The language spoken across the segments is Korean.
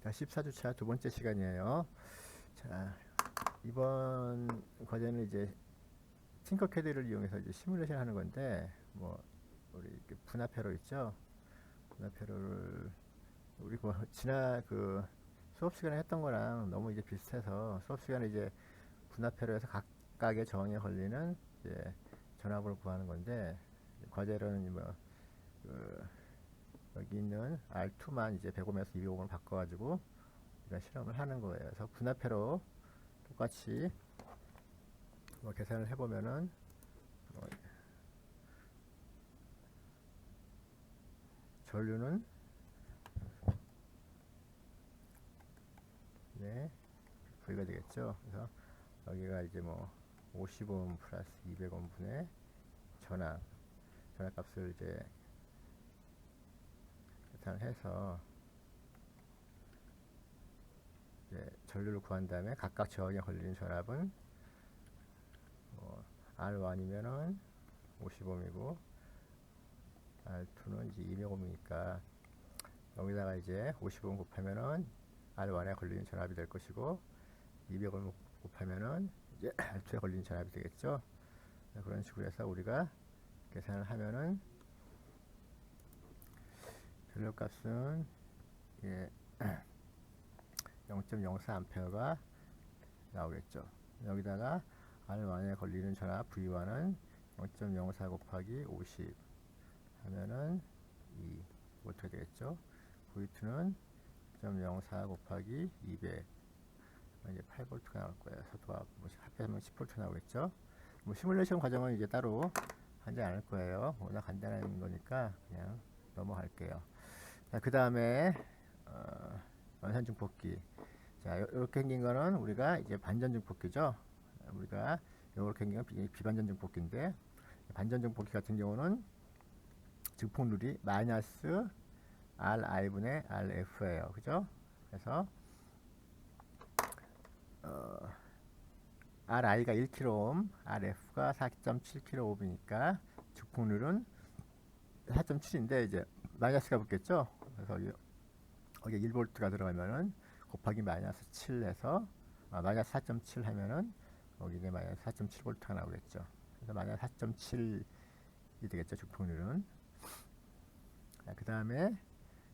자, 14주차 두 번째 시간이에요. 자, 이번 과제는 이제 팅커캐드를 이용해서 이제 시뮬레이션 하는 건데, 뭐, 우리 분화회로 있죠? 분화회로를, 우리 뭐, 지난 그 수업 시간에 했던 거랑 너무 이제 비슷해서 수업 시간에 이제 분화회로에서 각각의 저항에 걸리는 이제 전압을 구하는 건데, 과제로는 뭐, 그 여기 있는 R2만 이제 100옴에서 200옴을 바꿔가지고 우리가 실험을 하는 거예요. 그래서 분화회로 똑같이 뭐 계산을 해보면은 뭐 전류는 네 V가 되겠죠. 그래서 여기가 이제 뭐 50옴 플러스 200옴 분의 전압 값을 이제 계산을 해서 이제 전류를 구한 다음에 각각 저항에 걸리는 전압은 뭐 R1이면은 50옴이고 R2는 이제 200옴이니까 여기다가 이제 50옴 곱하면은 R1에 걸리는 전압이 될 것이고 200옴 곱하면은 이제 R2에 걸리는 전압이 되겠죠. 그런 식으로 해서 우리가 계산을 하면은 전류값은 예, 0.04A가 나오겠죠. 여기다가 R1에 걸리는 전압 V1은 0.04 곱하기 50 하면은 2V 되겠죠. V2는 0.04 곱하기 200 이제 8V가 나올 거예요. 서도합 합해하면 10V 나오겠죠. 뭐 시뮬레이션 과정은 이제 따로 하지 않을 거예요. 워낙 간단한 거니까 그냥 넘어갈게요. 자, 그 다음에 연산 증폭기. 자, 이렇게 생긴 거는 우리가 이제 반전 증폭기죠. 우리가 이렇게 생긴 건 비반전 증폭기인데, 반전 증폭기 같은 경우는 증폭률이 마이너스 RI분의 RF예요. 그죠? 그래서 RI가 1kΩ, RF가 4.7kΩ이니까 증폭률은 4.7인데 이제 마이너스가 붙겠죠. 그래서 여기 1V가 들어가면은 곱하기 마이너스 7해서 마이너스 4.7 하면은 여기에 마이너스 4.7V가 나오겠죠. 그래서 마이너스 4.7이 되겠죠. 증폭률은. 그 다음에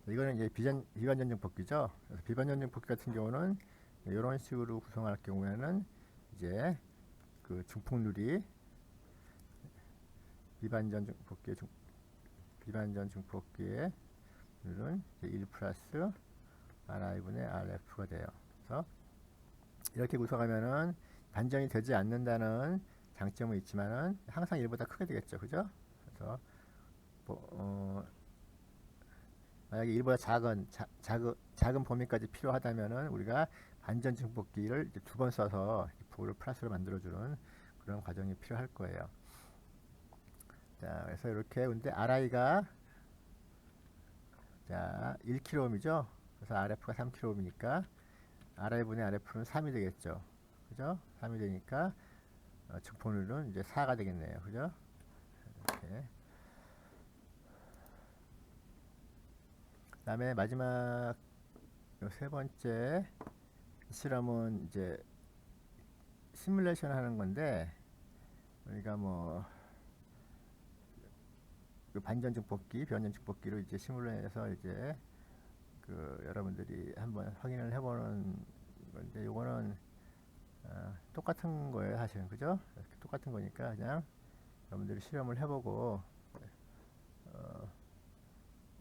이거는 이제 비반전 증폭기죠. 그래서 비반전 증폭기 같은 경우는 이런 식으로 구성할 경우에는 이제 그 증폭률이 비반전 증폭기의 률은 1 플러스 RI분의 RF가 돼요. 그래서 이렇게 구성하면은 반전이 되지 않는다는 장점은 있지만은 항상 1보다 크게 되겠죠. 그죠? 그래서 만약에 1보다 작은 범위까지 필요하다면은 우리가 반전 증폭기를 두 번 써서 부호를 플러스로 만들어주는 그런 과정이 필요할 거예요. 자, 그래서 이렇게 근데 RI가 자 1kΩ이죠. 그래서 RF가 3kΩ이니까 RI분의 RF는 3이 되겠죠. 그죠? 3이 되니까 증폭률은 이제 4가 되겠네요. 그죠? 이렇게. 그 다음에 마지막 세 번째 실험은 이제 시뮬레이션 하는 건데 우리가 뭐 그 반전 증폭기, 변전 증폭기로 이제 시뮬레이션해서 이제 그 여러분들이 한번 확인을 해보는 건데 이거는 똑같은 거예요, 사실은. 그죠? 똑같은 거니까 그냥 여러분들이 실험을 해보고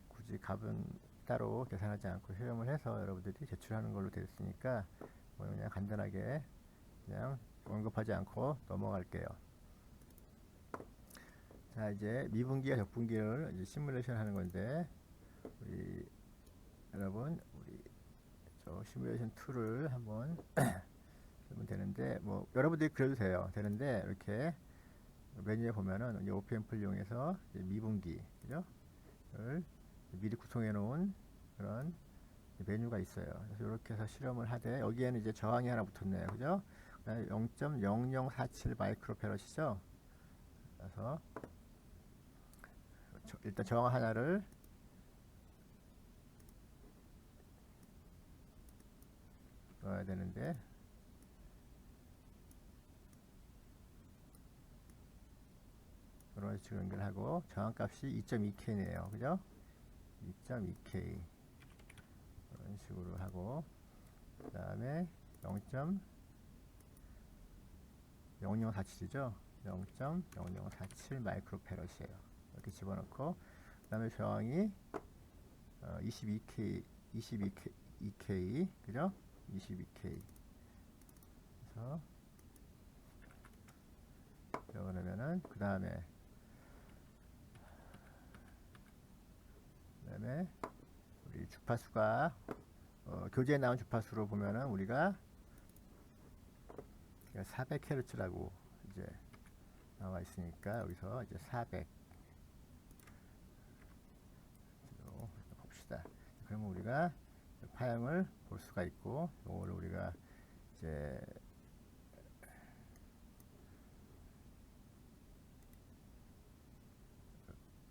굳이 값은 따로 계산하지 않고 실험을 해서 여러분들이 제출하는 걸로 되어 있으니까 뭐 그냥 간단하게 그냥 언급하지 않고 넘어갈게요. 자, 이제 미분기와 적분기를 이제 시뮬레이션 하는 건데 우리 여러분 우리 저 시뮬레이션 툴을 한번 쓰면 되는데 뭐 여러분들이 그려도 돼요. 되는데 이렇게 메뉴에 보면은 OPMP를 이용해서 미분기 그죠? 를 미리 구성해 놓은 그런 메뉴가 있어요. 그래서 이렇게 해서 실험을 하되 여기에는 이제 저항이 하나 붙었네요. 그죠? 0.0047 마이크로페럿이죠. 그래서 일단 저항 하나를 연결해야 되는데 이런 식으로 연결하고 정확값이 2.2K네요. 그죠? 2.2K 이런 식으로 하고 그 다음에 0.0047이죠. 0.0047 마이크로페럿이에요. 이렇게 집어넣고 그 다음에 저항이 22K 그죠? 22K 그래서 그러면은 그 다음에 우리 주파수가 교재에 나온 주파수로 보면은 우리가 400Hz라고 이제 나와 있으니까 여기서 이제 400 봅시다. 그러면 우리가 파형을 볼 수가 있고 이거를 우리가 이제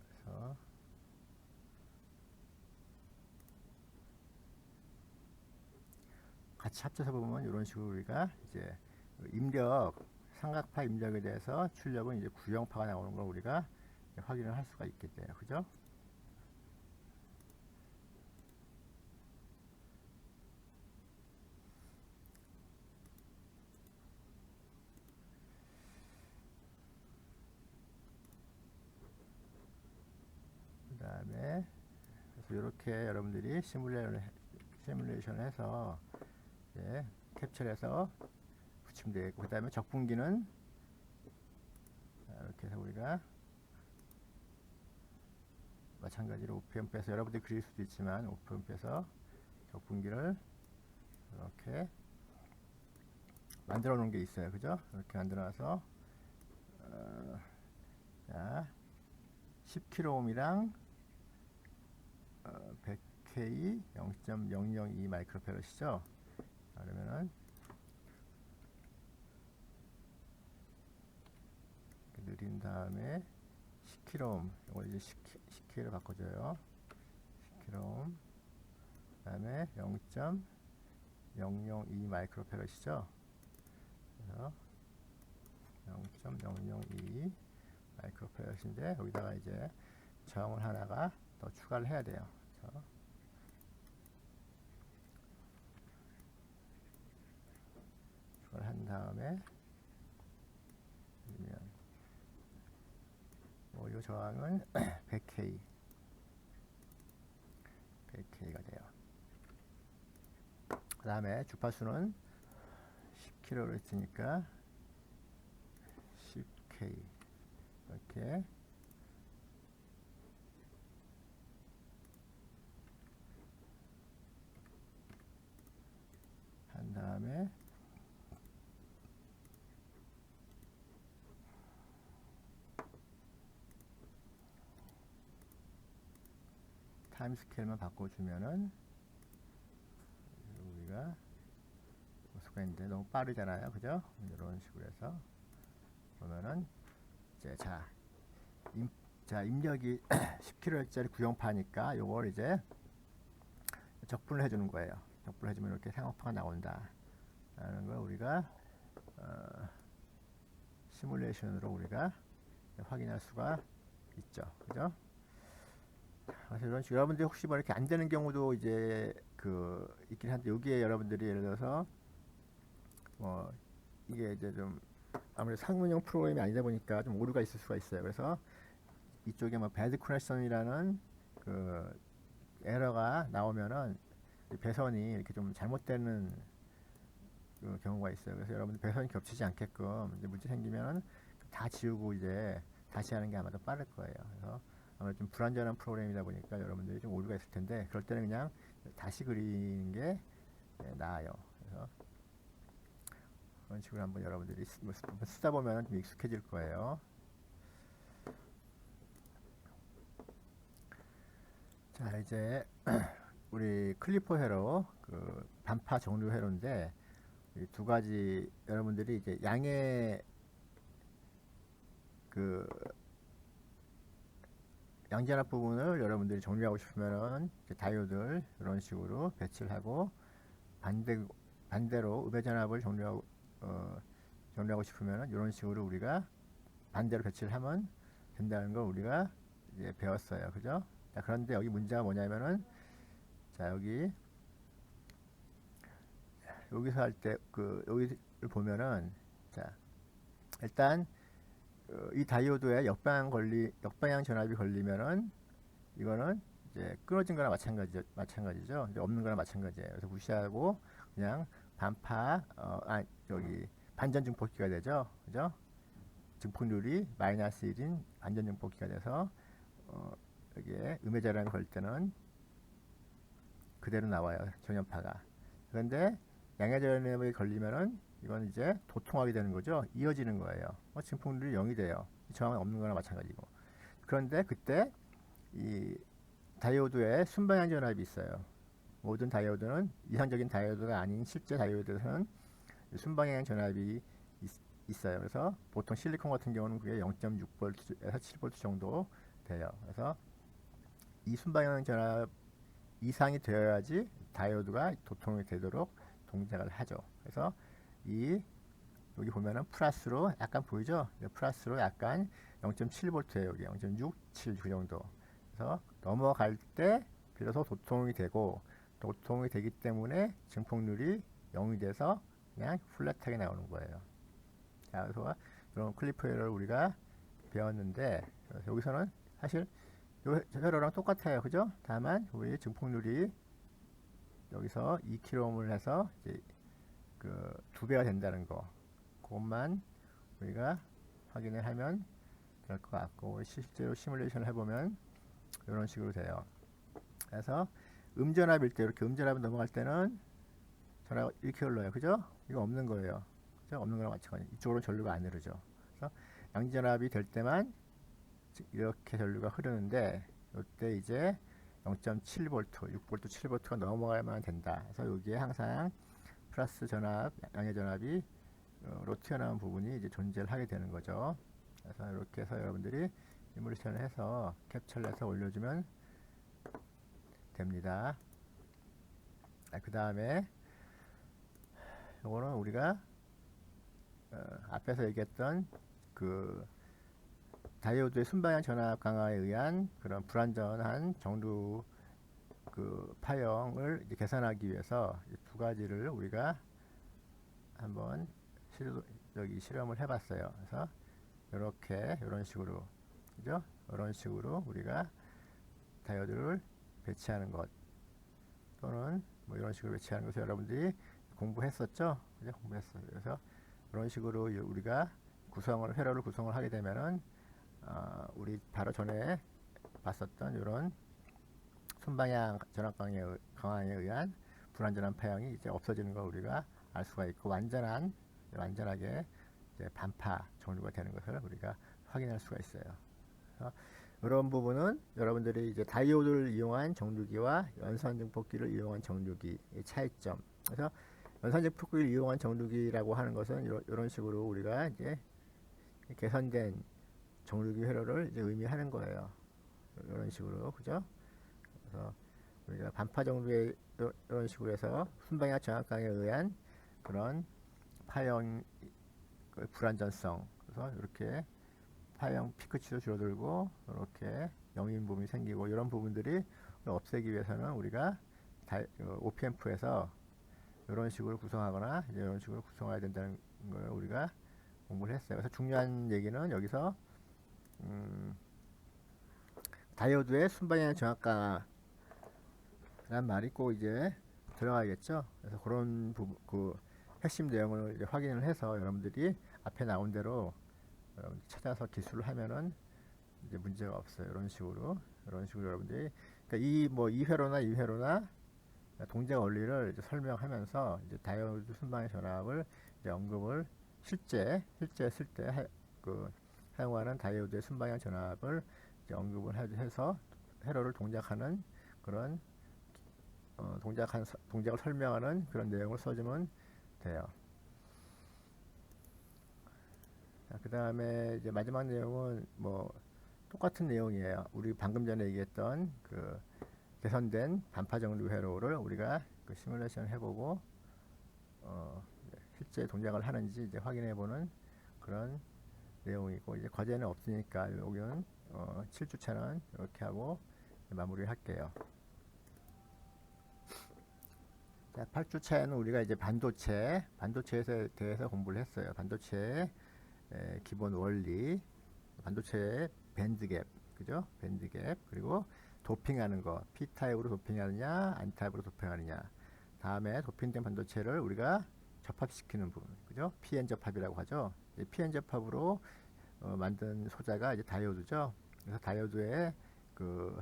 그래서 같이 합쳐서 보면 이런 식으로 우리가 이제 입력 삼각파 입력에 대해서 출력은 이제 구형파가 나오는 걸 우리가 확인을 할 수가 있겠대요. 그죠? 그 다음에 그래서 이렇게 여러분들이 시뮬레이션 해서 이제 캡처해서 붙이면 되겠고 그 다음에 적분기는 이렇게 해서 우리가 마찬가지로 OPM 빼서 여러분들이 그릴 수도 있지만 OPM 빼서 적분기를 이렇게 만들어 놓은 게 있어요. 그죠? 이렇게 만들어 놔서 자 10kΩ이랑 100K 0.002 마이크로페럿이죠. 그러면은 느린 다음에 10kΩ 이걸 이제 10K로 바꿔줘요. 10kΩ 그 다음에 0.002 마이크로페럿이죠. 그래서 0.002 마이크로페럿인데 여기다가 이제 저항을 하나가 더 추가를 해야 돼요. 그래서 추가를 한 다음에 이 저항은 100K가 돼요. 그 다음에 주파수는 10kHz로 했으니까 10K 이렇게 한 다음에 타임 스케일만 바꿔주면은 우리가 볼 수가 있는데 너무 빠르잖아요. 그죠? 이런 식으로 해서 보면은 이제 자 입력이 10kHz짜리 구형파니까 요걸 이제 적분을 해주는 거예요. 적분을 해주면 이렇게 상황파가 나온다 라는 걸 우리가 시뮬레이션으로 우리가 확인할 수가 있죠. 그죠? 그래서 이런 식으로 여러분들이 혹시 뭐 이렇게 안 되는 경우도 이제 있긴 한데 여기에 여러분들이 예를 들어서 이게 이제 좀 아무래도 상문형 프로그램이 아니다 보니까 좀 오류가 있을 수가 있어요. 그래서 이쪽에 배드 커넥션이라는 에러가 나오면은 배선이 이렇게 좀 잘못되는 경우가 있어요. 그래서 여러분들 배선이 겹치지 않게끔 이제 문제 생기면은 다 지우고 이제 다시 하는 게 아마 더 빠를 거예요. 그래서 아무래도 좀 불안전한 프로그램이다 보니까 여러분들이 좀 오류가 있을 텐데 그럴 때는 그냥 다시 그리는 게 나아요. 그래서 그런 식으로 한번 여러분들이 쓰다 보면 좀 익숙해질 거예요. 자 이제 우리 클리퍼 회로 반파 정류 회로인데 이 두 가지 여러분들이 이제 양의 양전압 부분을 여러분들이 정리하고 싶으면은 다이오드를 이런 식으로 배치를 하고 반대로 음의 전압을 정리하고 싶으면 이런 식으로 우리가 반대로 배치를 하면 된다는 걸 우리가 이제 배웠어요. 그죠? 자, 그런데 여기 문제가 뭐냐면은, 자, 여기서 할 때, 여기를 보면은, 자, 일단, 이 다이오드에 역방향 전압이 걸리면은, 이거는 이제 끊어진 거나 마찬가지죠. 이제 없는 거나 마찬가지예요. 그래서 무시하고, 그냥 반전 증폭기가 되죠. 그죠? 증폭률이 마이너스 1인 반전 증폭기가 돼서, 여기에 음의 전압이 걸 때는 그대로 나와요. 전연파가. 그런데 양의 전압이 걸리면은 이건 이제 도통하게 되는 거죠. 이어지는 거예요. 증폭률이 0이 돼요. 저항은 없는 거나 마찬가지고. 그런데 그때 이 다이오드에 순방향 전압이 있어요. 모든 다이오드는 이상적인 다이오드가 아닌 실제 다이오드에서는 순방향 전압이 있어요. 그래서 보통 실리콘 같은 경우는 그게 0.6V에서 7V 정도 돼요. 그래서 이 순방향 전압 이상이 되어야지 다이오드가 도통이 되도록 동작을 하죠. 그래서 여기 보면은 플러스로 약간 보이죠? 플러스로 약간 0.7V예요. 여기 0.67 그 정도. 그래서 넘어갈 때 비로소 도통이 되기 때문에 증폭률이 0이 돼서 그냥 플랫하게 나오는 거예요. 자, 그래서 이런 클리프 에러를 우리가 배웠는데, 여기서는 사실 요 회로랑 똑같아요. 그죠? 다만 우리 증폭률이 여기서 2kΩ을 해서 이제 그 2배가 된다는 거, 그것만 우리가 확인을 하면 될 것 같고, 실제로 시뮬레이션을 해보면 이런 식으로 돼요. 그래서 음전압일 때, 이렇게 음전압이 넘어갈 때는 전압 이렇게 흘러요. 그죠? 이거 없는 거예요. 그죠? 없는 거랑 마찬가지. 이쪽으로 전류가 안 흐르죠. 그래서 양전압이 될 때만 이렇게 전류가 흐르는데, 이때 이제 0.7V, 6V, 7V가 넘어가야만 된다. 그래서 여기에 항상 플러스 전압, 양의 전압이 로 튀어나온 부분이 이제 존재를 하게 되는 거죠. 그래서 이렇게 해서 여러분들이 시뮬레이션을 해서 캡처를 해서 올려주면 됩니다. 그 다음에 이거는 우리가 앞에서 얘기했던 그 다이오드의 순방향 전압 강화에 의한 그런 불완전한 정두 파형을 이제 계산하기 위해서 두 가지를 우리가 한번 실험을 해봤어요. 그래서 이런 식으로, 그죠? 이런 식으로 우리가 다이오드를 배치하는 것, 또는 뭐 이런 식으로 배치하는 것을 여러분들이 공부했었죠? 그죠? 공부했어요. 그래서 이런 식으로 우리가 회로를 구성을 하게 되면은 우리 바로 전에 봤었던 이런 순방향 전압 강화에 의한 불완전한 파형이 이제 없어지는 걸 우리가 알 수가 있고, 완전하게 이제 반파 정류가 되는 것을 우리가 확인할 수가 있어요. 이런 부분은 여러분들이 이제 다이오드를 이용한 정류기와 연산증폭기를 이용한 정류기의 차이점. 그래서 연산증폭기를 이용한 정류기라고 하는 것은 이런 식으로 우리가 이제 개선된 정류기 회로를 이제 의미하는 거예요. 이런 식으로, 그죠? 그래서 우리가 반파 정도의 이런 식으로 해서 순방향 정압강에 의한 그런 파형 불안전성, 그래서 이렇게 파형 피크치도 줄어들고 이렇게 영인 부분이 생기고, 이런 부분들이 없애기 위해서는 우리가 OPM프에서 이런 식으로 구성하거나 이런 식으로 구성해야 된다는 걸 우리가 공부를 했어요. 그래서 중요한 얘기는 여기서 다이오드의 순방향 정압 강화라는 말이 꼭 이제 들어가겠죠. 그래서 그런 핵심 내용을 이제 확인을 해서 여러분들이 앞에 나온 대로 찾아서 기술을 하면은 이제 문제가 없어요. 이런 식으로 여러분들이, 그러니까 이 회로나 동작 원리를 이제 설명하면서 이제 다이오드 순방향 전압을 이제 언급을 실제 쓸 때 사용하는 다이오드의 순방향 전압을 이제 언급을 해서 회로를 동작하는 그런 동작을 설명하는 그런 내용을 써주면 돼요. 그 다음에 이제 마지막 내용은 뭐 똑같은 내용이에요. 우리 방금 전에 얘기했던 개선된 반파 정류 회로를 우리가 시뮬레이션 해보고 실제 동작을 하는지 이제 확인해 보는 그런 내용이고, 이제 과제는 없으니까 여기는 7주차는 이렇게 하고 마무리를 할게요. 자, 8주차에는 우리가 이제 반도체에 대해서 공부를 했어요. 반도체의 기본 원리, 반도체의 밴드갭, 그죠? 밴드갭, 그리고 도핑하는 거, P타입으로 도핑하느냐, N타입으로 도핑하느냐. 다음에 도핑된 반도체를 우리가 접합시키는 부분, 그죠? PN 접합이라고 하죠. PN 접합으로 만든 소자가 이제 다이오드죠. 그래서 다이오드의 그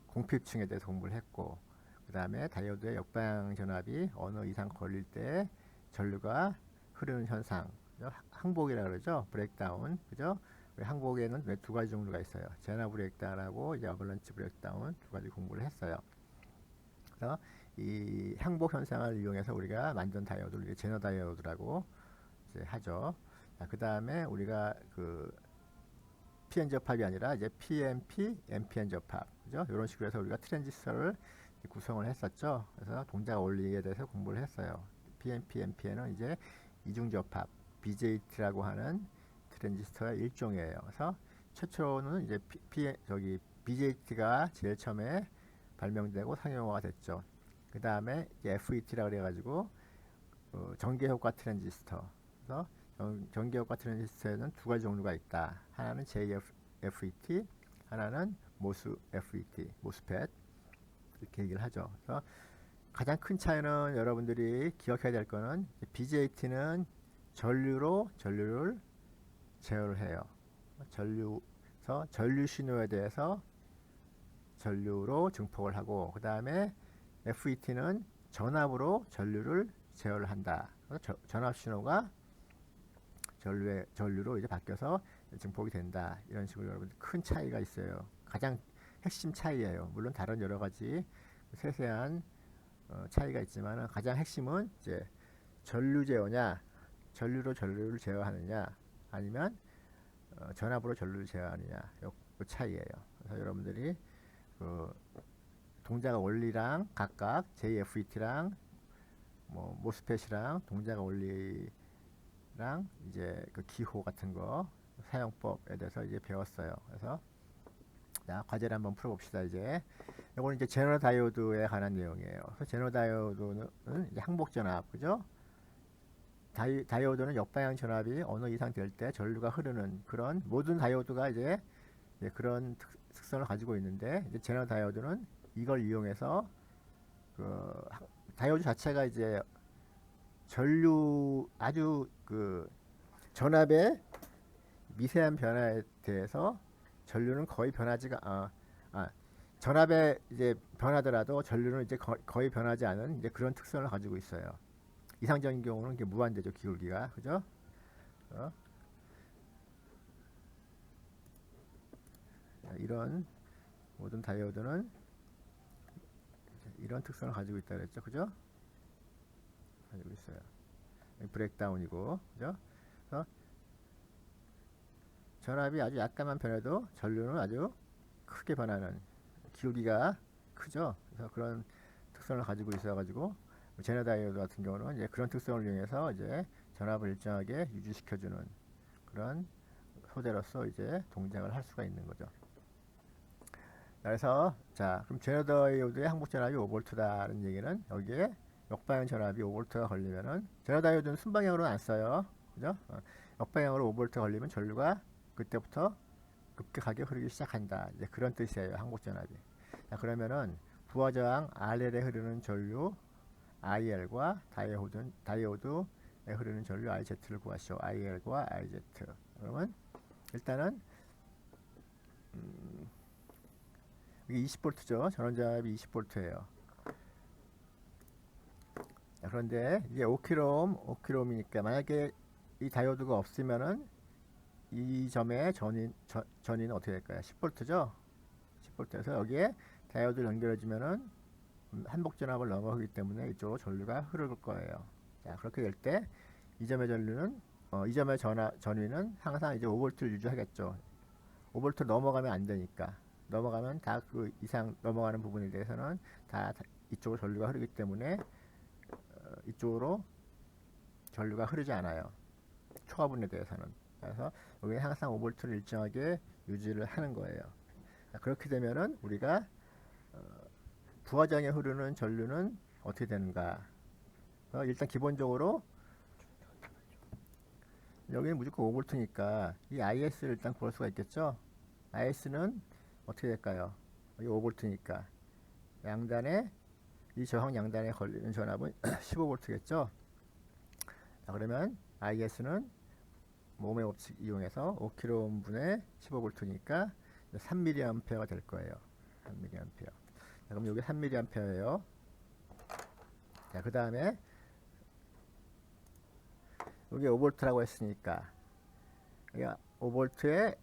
공필층에 대해서 공부를 했고, 그 다음에 다이오드의 역방향 전압이 어느 이상 걸릴 때 전류가 흐르는 현상, 그죠? 항복이라 그러죠. 브레이크다운, 그죠? 항복에는 왜 두 가지 종류가 있어요. 제너 브레이크다운하고 이제 어벌런치 브레이크다운 두 가지 공부를 했어요. 그래서 이 항복 현상을 이용해서 우리가 만든 다이오드를 이제 제너 다이오드라고 이제 하죠. 그 다음에 우리가 그 PN 접합이 아니라 이제 PNP, NPN 접합, 그죠? 이런 식으로 해서 우리가 트랜지스터를 구성을 했었죠. 그래서 동작 원리에 대해서 공부를 했어요. PNP, NPN은 이제 이중 접합, BJT라고 하는 트랜지스터의 일종이에요. 그래서 최초로는 이제 BJT가 제일 처음에 발명되고 상용화가 됐죠. 그 다음에 FET라 그래가지고 전개효과 트랜지스터. 그래서 전개효과 트랜지스터에는 두 가지 종류가 있다. 하나는 JFET, 하나는 MOSFET, MOSFET 이렇게 얘기를 하죠. 그래서 가장 큰 차이는 여러분들이 기억해야 될 거는 BJT는 전류로 전류를 제어를 해요. 전류 신호에 대해서 전류로 증폭을 하고, 그 다음에 FET는 전압으로 전류를 제어를 한다. 전압 신호가 전류로 이제 바뀌어서 증폭이 된다. 이런 식으로 여러분들 큰 차이가 있어요. 가장 핵심 차이예요. 물론 다른 여러 가지 세세한 차이가 있지만 가장 핵심은 이제 전류 제어냐, 전류로 전류를 제어하느냐, 아니면 전압으로 전류를 제어하느냐, 그 차이예요. 그래서 여러분들이 그 동작 원리랑 각각 JFET랑 뭐 모스펫이랑 동작 원리랑 이제 그 기호 같은 거 사용법에 대해서 이제 배웠어요. 그래서 자, 과제를 한번 풀어봅시다. 이제 이거는 이제 제너 다이오드에 관한 내용이에요. 그래서 제너 다이오드는 이제 항복 전압, 그죠? 다이오드는 역방향 전압이 어느 이상 될 때 전류가 흐르는 그런 모든 다이오드가 이제 그런 특성을 가지고 있는데, 이제 제너 다이오드는 이걸 이용해서 그 다이오드 자체가 이제 전류 아주 그 전압의 미세한 변화에 대해서 전류는 거의 변하지가 전압에 이제 변하더라도 전류는 이제 거의 변하지 않은 이제 그런 특성을 가지고 있어요. 이상적인 경우는 이게 무한대죠, 기울기가, 그죠? 이런 모든 다이오드는 이런 특성을 가지고 있다 그랬죠, 그죠? 가지고 있어요. 브레이크다운이고, 그죠? 그래서 전압이 아주 약간만 변해도 전류는 아주 크게 변하는, 기울기가 크죠. 그래서 그런 특성을 가지고 있어가지고 제너 다이오드 같은 경우는 이제 그런 특성을 이용해서 이제 전압을 일정하게 유지시켜주는 그런 소재로서 이제 동작을 할 수가 있는 거죠. 그래서 자, 그럼 제너 다이오드의 항복 전압이 5V다는 얘기는 여기에 역방향 전압이 5V가 걸리면은, 제너 다이오드는 순방향으로는 안 써요, 그죠? 역방향으로 5V 걸리면 전류가 그때부터 급격하게 흐르기 시작한다. 이제 그런 뜻이에요, 항복 전압이. 자, 그러면은 부하저항 RL에 흐르는 전류 IL과 다이오드에 흐르는 전류 IZ를 구하시오. IL과 IZ. 그러면 일단은 이게 20V죠. 전원전압이 20V예요. 그런데 이게 5kΩ이니까 만약에 이 다이오드가 없으면은 이 점의 전위는 어떻게 될까요? 10V죠. 10V에서 여기에 다이오드를 연결해주면은 한복전압을 넘어가기 때문에 이쪽으로 전류가 흐를 거예요. 자, 그렇게 될 때 이 점의 전류는 이 점의 전위는 항상 이제 5V를 유지하겠죠. 5V 넘어가면 안 되니까. 넘어가면 다 그 이상 넘어가는 부분에 대해서는 다 이쪽으로 전류가 흐르기 때문에 이쪽으로 전류가 흐르지 않아요. 초가분에 대해서는. 그래서 여기는 항상 5V를 일정하게 유지를 하는 거예요. 그렇게 되면은 우리가 부하장에 흐르는 전류는 어떻게 되는가? 일단 기본적으로 여기는 무조건 5V니까 이 IS를 일단 구할 수가 있겠죠. IS는 어떻게 될까요? 여기 5V니까 양단에 이 저항 양단에 걸리는 전압은 15V겠죠. 그러면 IS는 몸의 법칙 이용해서 5kΩ분의 15V니까 3mA가 될 거예요. 3mA. 그럼 여기 3mA예요. 자, 그 다음에 여기 5V라고 했으니까 5V에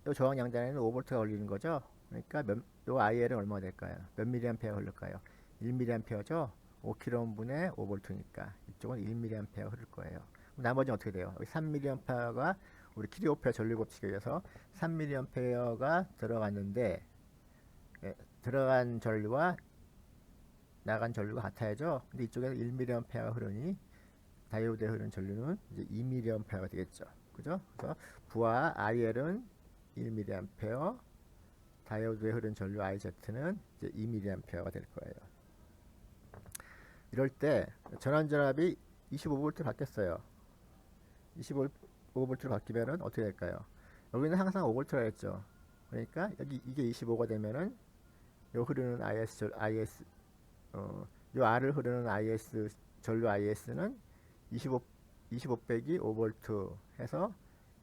이 저항 양단에는 5V가 걸리는 거죠. 그러니까 요 IL은 얼마가 될까요? 몇 mA가 흘릴까요? 1mA죠. 5kΩ분의 5V니까 이쪽은 1mA가 흐를 거예요. 나머지는 어떻게 돼요? 여기 3mA가 우리 킬리오페어 전류 법칙에 의해서 3mA가 들어갔는데 들어간 전류와 나간 전류가 같아야죠. 근데 이쪽에서 1mA가 흐르니 다이오드에 흐르는 전류는 이제 2mA가 되겠죠. 그죠? 그래서 부하 IL은 1mA, 다이오드에 흐르는 전류 IZ는 이제 2mA가 될 거예요. 이럴 때 전환 전압이 25V 바뀌었어요. 25V로 바뀌면은 어떻게 될까요? 여기는 항상 5V라 했죠. 그러니까 여기 이게 25가 되면은 요 흐르는 IS 요 R을 흐르는 IS 전류 IS는 25 빼기 5V 해서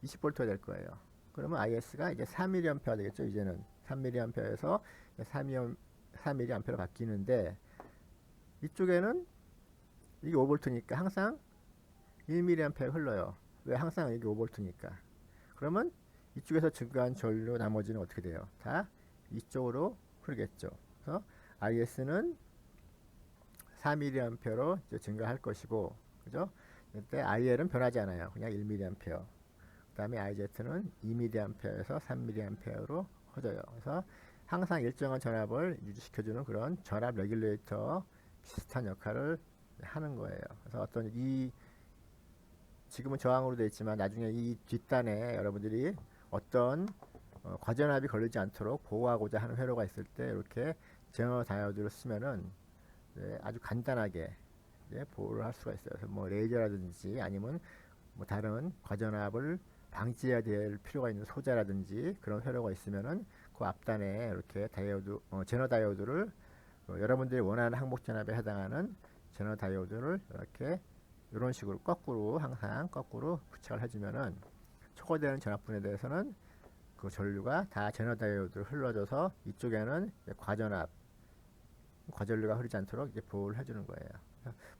20V가 될 거예요. 그러면 IS가 이제 4mA 되겠죠. 이제는 3mA에서 4mA로 바뀌는데 이쪽에는 이게 5V니까 항상 1mA 흘러요. 왜? 항상 이게 5V니까. 그러면 이쪽에서 증가한 전류 나머지는 어떻게 돼요? 다 이쪽으로 흐르겠죠. 그래서 IS는 4mA로 증가할 것이고, 그죠? 이때 IL은 변하지 않아요. 그냥 1mA. 그 다음에 IZ는 2mA에서 3mA로 커져요. 그래서 항상 일정한 전압을 유지시켜주는 그런 전압 레귤레이터 비슷한 역할을 하는 거예요. 그래서 어떤 지금은 저항으로 되어 있지만 나중에 이 뒷단에 여러분들이 어떤 과전압이 걸리지 않도록 보호하고자 하는 회로가 있을 때 이렇게 제너 다이오드를 쓰면은 아주 간단하게 보호를 할 수가 있어요. 그래서 뭐 레이저라든지 아니면 뭐 다른 과전압을 방지해야 될 필요가 있는 소재라든지 그런 회로가 있으면은 그 앞단에 이렇게 다이오드 제너 다이오드를 여러분들이 원하는 항목 전압에 해당하는 제너 다이오드를 이렇게 이런 식으로 거꾸로 항상 거꾸로 부착을 해주면은 초과되는 전압분에 대해서는 그 전류가 다 제너 다이오드로 흘러져서 이쪽에는 과전류가 흐르지 않도록 이제 보호를 해주는 거예요.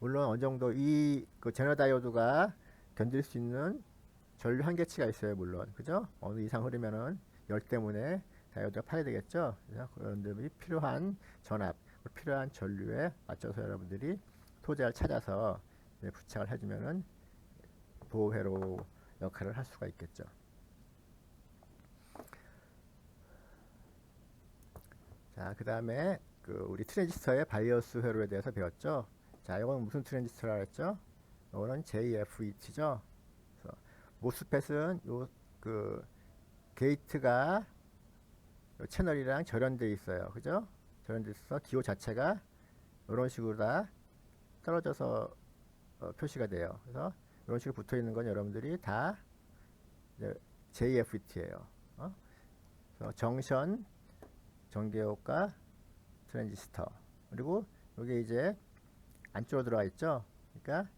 물론 어느 정도 그 제너 다이오드가 견딜 수 있는 전류 한계치가 있어요. 물론 그죠? 어느 이상 흐르면은 열 때문에 다이오드가 파괴되겠죠. 그래서 그런 점이 필요한 전압, 필요한 전류에 맞춰서 여러분들이 소재를 찾아서 부착을 해주면은 보호회로 역할을 할 수가 있겠죠. 자, 그 다음에 우리 트랜지스터의 바이어스 회로에 대해서 배웠죠. 자, 이건 무슨 트랜지스터라 했죠? 이거는 JFET죠. 모스펫은 게이트가 채널이랑 절연되어 있어요. 그죠? 절연되어 있어서 기호 자체가 이런 식으로 다 떨어져서 표시가 돼요. 그래서 이런 식으로 붙어 있는 건 여러분들이 다 JFET예요. 그래서 정션, 전개효과, 트랜지스터. 그리고 여기 이제 안쪽으로 들어가 있죠. 그러니까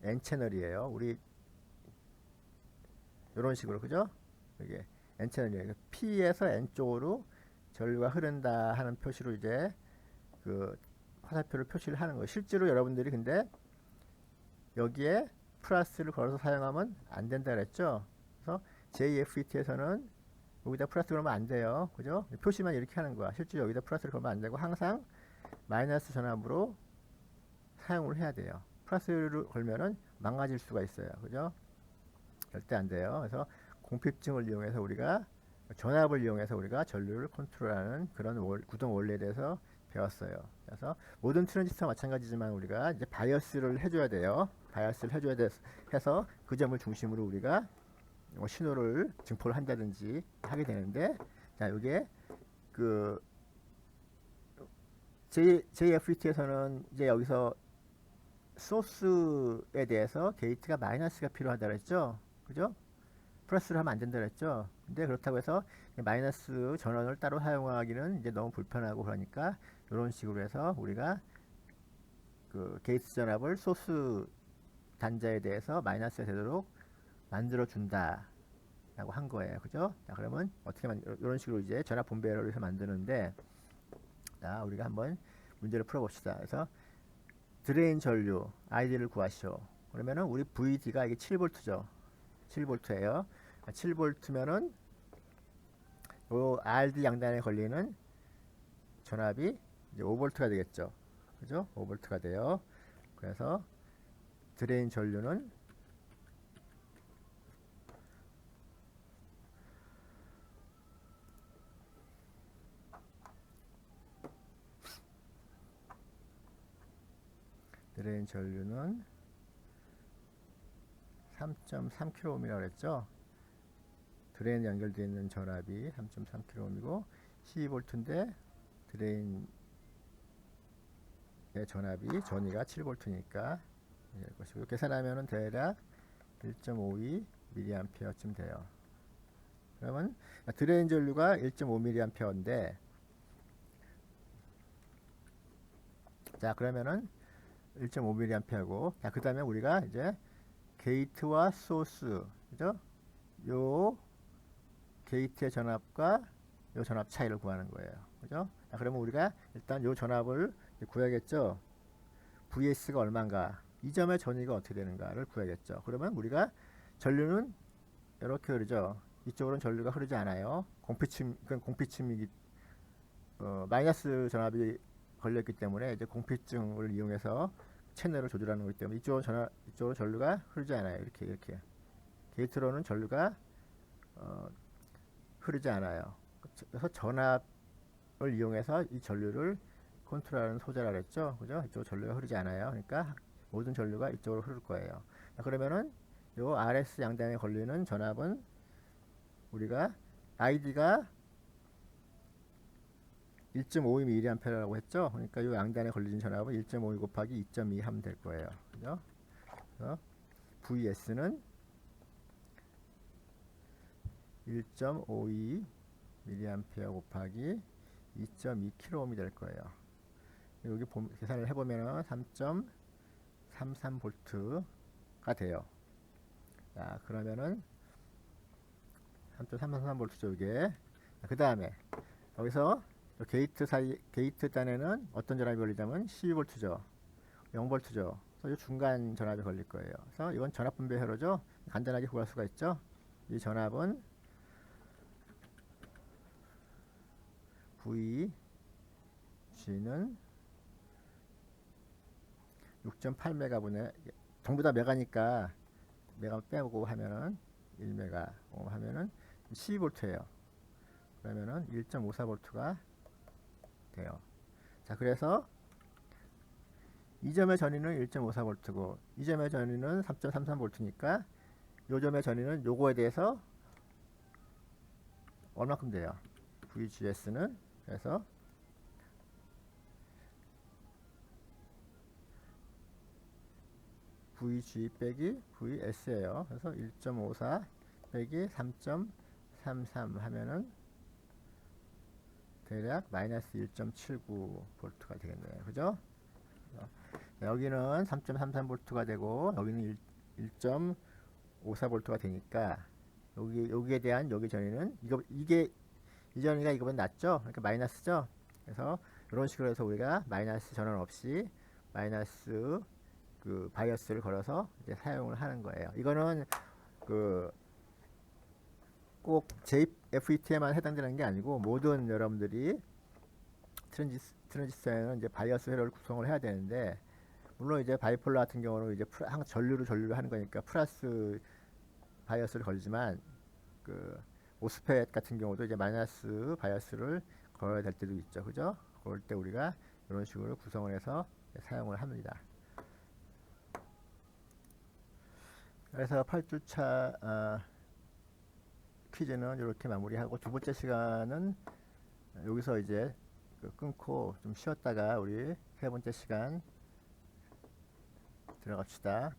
N 채널이에요. 우리 이런 식으로 그죠? 이게 N 채널이에요. P에서 N 쪽으로 전류가 흐른다 하는 표시로 이제 그 화살표를 표시를 하는 거예요. 실제로 여러분들이 근데 여기에 플러스를 걸어서 사용하면 안 된다 그랬죠. 그래서 JFET에서는 여기다 플러스 걸면 안 돼요. 그죠? 표시만 이렇게 하는 거야. 실제로 여기다 플러스를 걸면 안 되고 항상 마이너스 전압으로 사용을 해야 돼요. 플러스를 걸면은 망가질 수가 있어요. 그죠? 절대 안 돼요. 그래서 공핍증을 이용해서 우리가 전압을 이용해서 우리가 전류를 컨트롤하는 그런 구동 원리에 대해서 배웠어요. 그래서 모든 트랜지스터 마찬가지지만 우리가 이제 바이어스를 해줘야 돼요. 바이어스를 해서 그 점을 중심으로 우리가 신호를 증포를 한다든지 하게 되는데, 자, 이게 그 JFET에서는 이제 여기서 소스에 대해서 게이트가 마이너스가 필요하다 그랬죠. 그죠? 플러스를 하면 안 된다 그랬죠. 근데 그렇다고 해서 마이너스 전원을 따로 사용하기는 이제 너무 불편하고 그러니까 이런 식으로 해서 우리가 그 게이트 전압을 소스 단자에 대해서 마이너스가 되도록 만들어 준다 라고 한 거예요. 그죠? 자, 그러면 어떻게 이런 식으로 이제 전압 분배를 해서 만드는데, 자, 우리가 한번 문제를 풀어봅시다. 그래서 드레인 전류 ID를 구하시오. 그러면은 우리 VD가 이게 7V죠. 7V예요. 7V면은 요 RD 양단에 걸리는 전압이 이제 5V가 되겠죠. 그죠? 5V가 돼요. 그래서 드레인 전류는 드레인 전류는 3.3kΩ이라고 그랬죠. 드레인 연결되어 있는 전압이 3.3kΩ이고 12V인데 드레인의 전압이 전위가 7V니까 계산하면 대략 1.52mA쯤 돼요. 그러면 드레인 전류가 1.5mA인데, 자, 그러면은 1.5mA고, 자, 그 다음에 우리가 이제 게이트와 소스, 그죠? 요 게이트의 전압과 요 전압 차이를 구하는 거예요. 그죠? 자, 그러면 우리가 일단 요 전압을 구해야겠죠? VS가 얼마인가? 이 점의 전위가 어떻게 되는가를 구해야겠죠. 그러면 우리가 전류는 이렇게 흐르죠. 이쪽으로는 전류가 흐르지 않아요. 공피침이기, 마이너스 전압이 걸렸기 때문에 이제 공피증을 이용해서 채널을 조절하는 거기 때문에 이쪽으로 전류가 흐르지 않아요. 이렇게 게이트로는 전류가 흐르지 않아요. 그래서 전압을 이용해서 이 전류를 컨트롤하는 소재라 그랬죠. 그죠? 이쪽으로 전류가 흐르지 않아요. 그러니까 모든 전류가 이쪽으로 흐를 거예요. 그러면은 요 RS 양단에 걸리는 전압은 우리가 ID가 1.52mA라고 했죠. 그러니까 이 양단에 걸리는 전압은 1.52 곱하기 2.2 하면 될 거예요. 그죠? 그래서 VS는 1.52mA 곱하기 2.2kΩ이 될 거예요. 여기 계산을 해보면 3.33V가 돼요. 자, 그러면은 3.33V죠, 이게. 그 다음에 여기서 게이트 단에는 어떤 전압이 걸리냐면 12V죠. 0V죠. 그래서 이 중간 전압이 걸릴 거예요. 그래서 이건 전압 분배 회로죠. 간단하게 구할 수가 있죠. 이 전압은 VG는 6.8메가분의, 전부 다 메가니까 메가 빼고 하면은 1메가 하면은 12V예요. 그러면은 1.54V가 돼요. 자, 그래서 이 점의 전위는 1.54V고 이 점의 전위는 3.33V니까 요 점의 전위는 요거에 대해서 얼마큼 돼요? VGS는 그래서 VG 빼기 VS예요. 그래서 1.54 빼기 3.33 하면은 대략 마이너스 1.79V가 되겠네요. 그죠? 여기는 3.33V가 되고 여기는 1.54V가 되니까 여기에 대한 여기 전위는 이게 이 전위가 이거보다 낮죠? 그러니까 마이너스죠? 그래서 이런 식으로 해서 우리가 마이너스 전원 없이 마이너스 그 바이어스를 걸어서 이제 사용을 하는 거예요. 이거는 그 꼭 JFET에만 해당되는 게 아니고 모든 여러분들이 트랜지스터에는 이제 바이어스 회로를 구성을 해야 되는데, 물론 이제 바이폴라 같은 경우는 이제 항상 전류를 하는 거니까 플러스 바이어스를 걸지만 그 오스펫 같은 경우도 이제 마이너스 바이어스를 걸어야 될 때도 있죠. 그죠? 그럴 때 우리가 이런 식으로 구성을 해서 사용을 합니다. 그래서 8주차 퀴즈는 이렇게 마무리하고, 두 번째 시간은 여기서 이제 끊고 좀 쉬었다가 우리 세 번째 시간 들어갑시다.